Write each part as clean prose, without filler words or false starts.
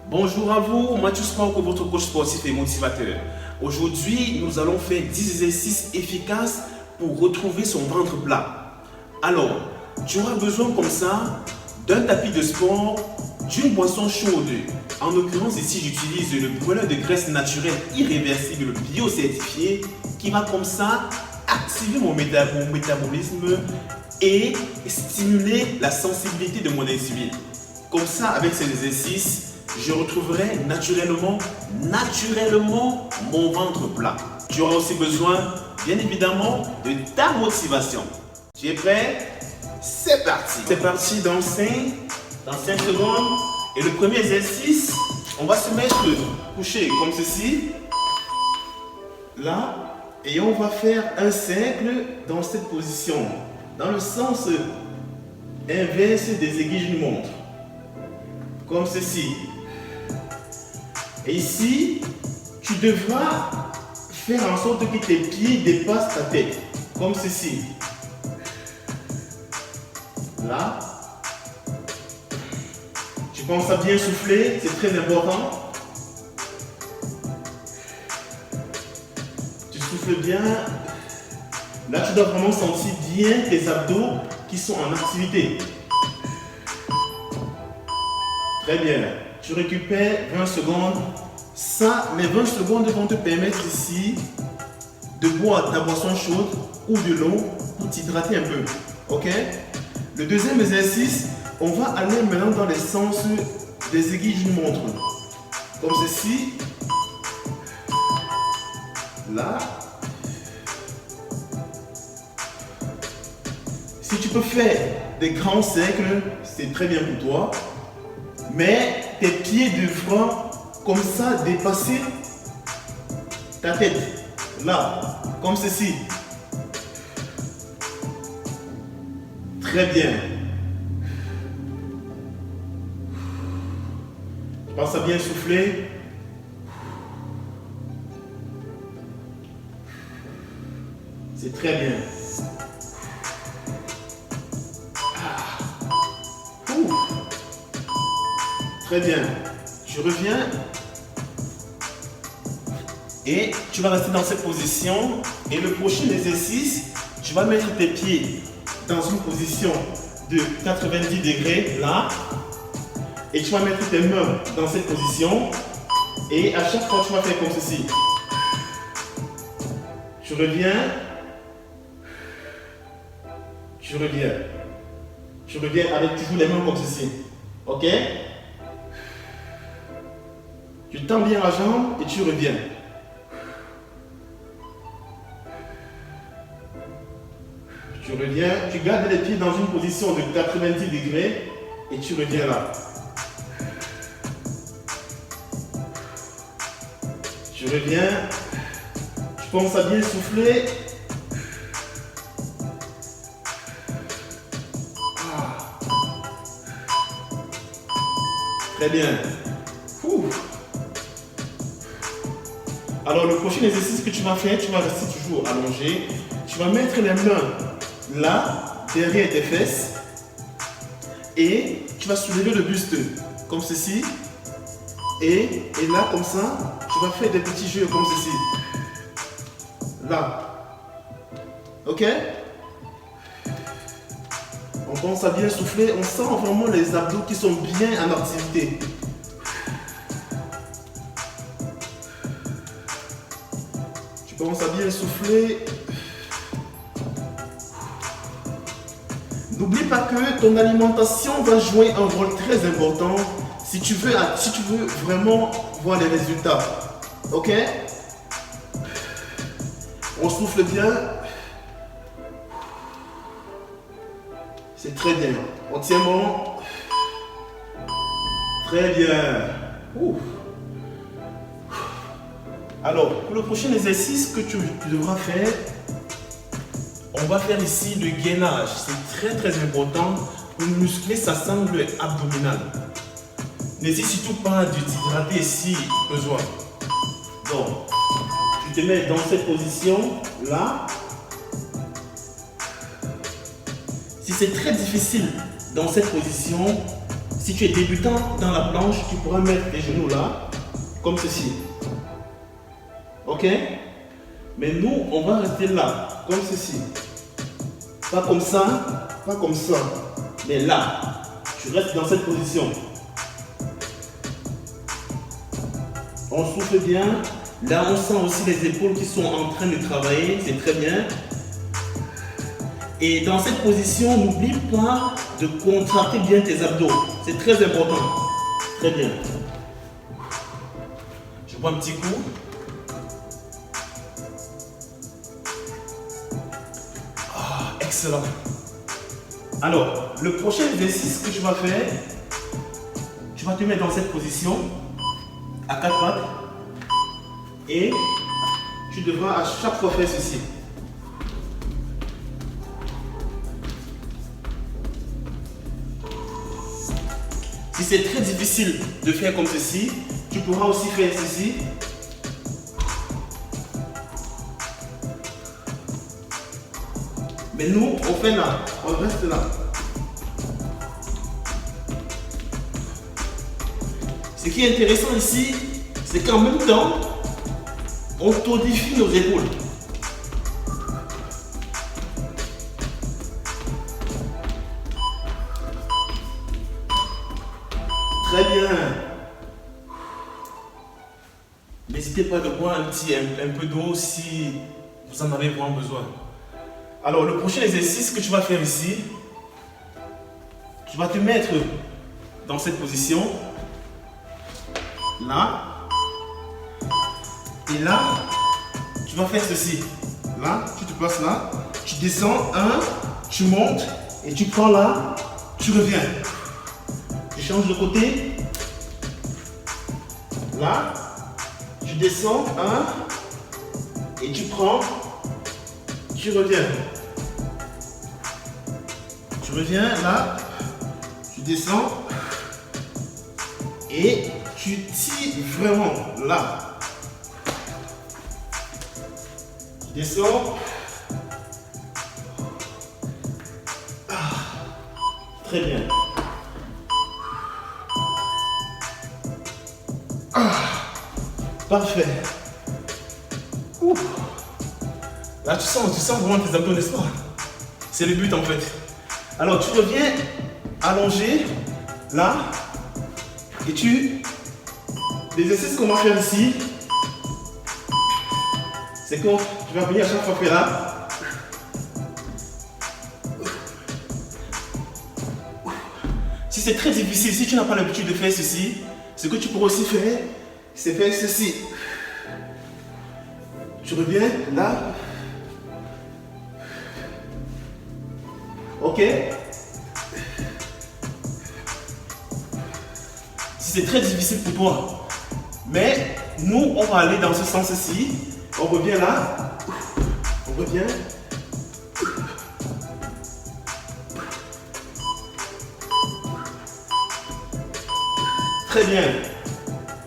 Bonjour à vous, Mathieu Sport, votre coach sportif et motivateur. Aujourd'hui, nous allons faire 10 exercices efficaces pour retrouver son ventre plat. Alors, tu auras besoin comme ça d'un tapis de sport, d'une boisson chaude. En l'occurrence, ici, j'utilise le brûleur de graisse naturelle irréversible bio-certifié qui va comme ça activer mon métabolisme et stimuler la sensibilité de mon insuline. Comme ça, avec ces exercices, je retrouverai naturellement mon ventre plat. Tu auras aussi besoin, bien évidemment, de ta motivation. Tu es prêt? C'est parti. C'est parti dans 5 secondes. Et le premier exercice, on va se mettre couché comme ceci. Là. Et on va faire un cercle dans cette position. Dans le sens inverse des aiguilles d'une montre. Comme ceci. Et ici, tu devras faire en sorte que tes pieds dépassent ta tête. Comme ceci. Là. Tu penses à bien souffler, c'est très important. Tu souffles bien. Là, tu dois vraiment sentir bien tes abdos qui sont en activité. Très bien. Tu récupères 20 secondes. Ça, les 20 secondes vont te permettre ici de boire ta boisson chaude ou de l'eau pour t'hydrater un peu. Ok? Le deuxième exercice, on va aller maintenant dans les sens des aiguilles d'une montre. Comme ceci. Là. Si tu peux faire des grands cercles, c'est très bien pour toi. Mais tes pieds devront comme ça dépasser ta tête. Là, comme ceci. Très bien. Pense à bien souffler. C'est très bien. Très bien. Je reviens. Et tu vas rester dans cette position. Et le prochain exercice, tu vas mettre tes pieds dans une position de 90 degrés, là. Et tu vas mettre tes mains dans cette position. Et à chaque fois, tu vas faire comme ceci. Tu reviens. Tu reviens. Tu reviens avec toujours les mains comme ceci. Ok? Tu tends bien la jambe et tu reviens. Tu reviens, tu gardes les pieds dans une position de 90 degrés et tu reviens là. Tu reviens, tu penses à bien souffler. Très bien. Alors le prochain exercice que tu vas faire, tu vas rester toujours allongé. Tu vas mettre les mains là, derrière tes fesses. Et tu vas soulever le buste comme ceci. Et là, comme ça, tu vas faire des petits jeux comme ceci. Là. Ok? On pense à bien souffler. On sent vraiment les abdos qui sont bien en activité. Tu commences à bien souffler. N'oublie pas que ton alimentation va jouer un rôle très important si tu veux vraiment voir les résultats. Ok? On souffle bien. C'est très bien. On tient bon. Très bien. Alors, pour le prochain exercice que tu devras faire, on va faire ici le gainage. C'est très important pour muscler sa sangle abdominale. N'hésite surtout pas de t'hydrater si besoin. Donc, tu te mets dans cette position là. Si c'est très difficile dans cette position, Si tu es débutant dans la planche, tu pourras mettre tes genoux là, comme ceci. Ok? Mais nous, on va rester là, comme ceci. Pas comme ça, mais là. Tu restes dans cette position. On souffle bien. Là, on sent aussi les épaules qui sont en train de travailler. C'est très bien. Et dans cette position, n'oublie pas de contracter bien tes abdos. C'est très important. Très bien. Je prends un petit coup. Excellent. Alors, le prochain exercice que tu vas faire, tu vas te mettre dans cette position, à 4 pattes, et tu devras à chaque fois faire ceci. Si c'est très difficile de faire comme ceci, tu pourras aussi faire ceci. Mais nous, on fait là, on reste là. Ce qui est intéressant ici, c'est qu'en même temps, on todifie nos épaules. Très bien. N'hésitez pas de boire un peu d'eau si vous en avez vraiment besoin. Alors, le prochain exercice que tu vas faire ici, tu vas te mettre dans cette position, là, et là, tu vas faire ceci. Là, tu te places là, tu descends, tu montes, et tu prends là, tu reviens. Tu changes de côté, là, tu descends, et tu prends, tu reviens. Tu reviens là, tu descends et tu tires vraiment là. Tu descends. Très bien. Parfait. Ouf. Là, tu sens vraiment tes abdos, n'est-ce pas? C'est le but en fait. Alors, tu reviens allongé, là, et l'exercice qu'on va faire ici, c'est que tu vas venir à chaque fois faire là. Si c'est très difficile, si tu n'as pas l'habitude de faire ceci, ce que tu pourras aussi faire, c'est faire ceci. Tu reviens là. Ok? Si c'est très difficile pour toi, mais nous, on va aller dans ce sens-ci. On revient là. On revient. Très bien.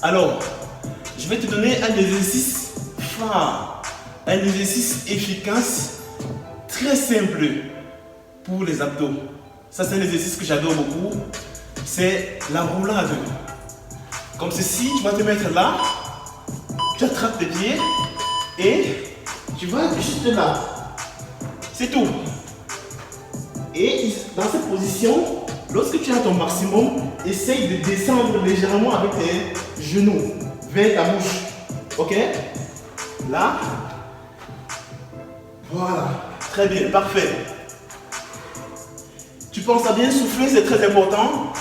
Alors, je vais te donner un exercice phare, un exercice efficace, très simple pour les abdos. Ça, c'est un exercice que j'adore beaucoup. C'est la roulade. Comme ceci, tu vas te mettre là, tu attrapes tes pieds et tu vas juste là. C'est tout. Et dans cette position, lorsque tu as ton maximum, essaye de descendre légèrement avec tes genoux vers ta bouche. Ok? Là. Voilà. Très bien, parfait. Tu penses à bien souffler, c'est très important.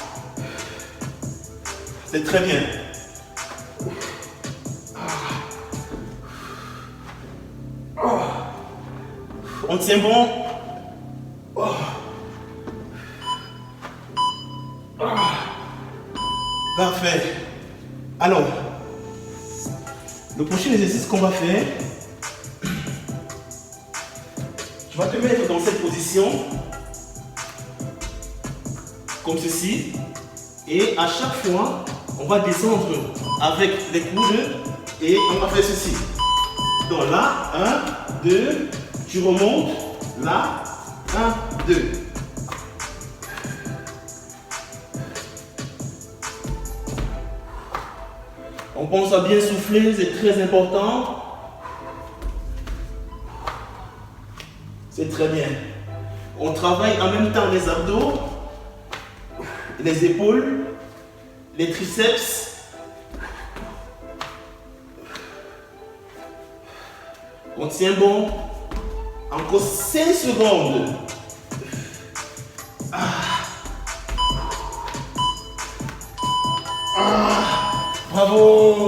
C'est très bien. On tient bon. Parfait. Alors, le prochain exercice qu'on va faire, tu vas te mettre dans cette position, comme ceci, et à chaque fois, on va descendre avec les coudes et on va faire ceci. Donc là, 1, 2, tu remontes, là, 1, 2. On pense à bien souffler, c'est très important. C'est très bien. On travaille en même temps les abdos, les épaules, les triceps. On tient bon. Encore 5 secondes. Bravo!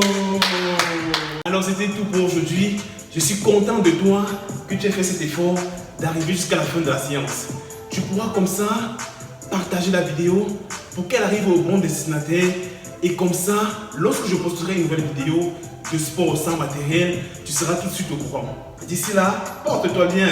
Alors c'était tout pour aujourd'hui. Je suis content de toi que tu aies fait cet effort d'arriver jusqu'à la fin de la séance. Tu pourras comme ça partager la vidéo pour qu'elle arrive au bon destinataire. Et comme ça, lorsque je posterai une nouvelle vidéo de sport sans matériel, tu seras tout de suite au courant. D'ici là, porte-toi bien.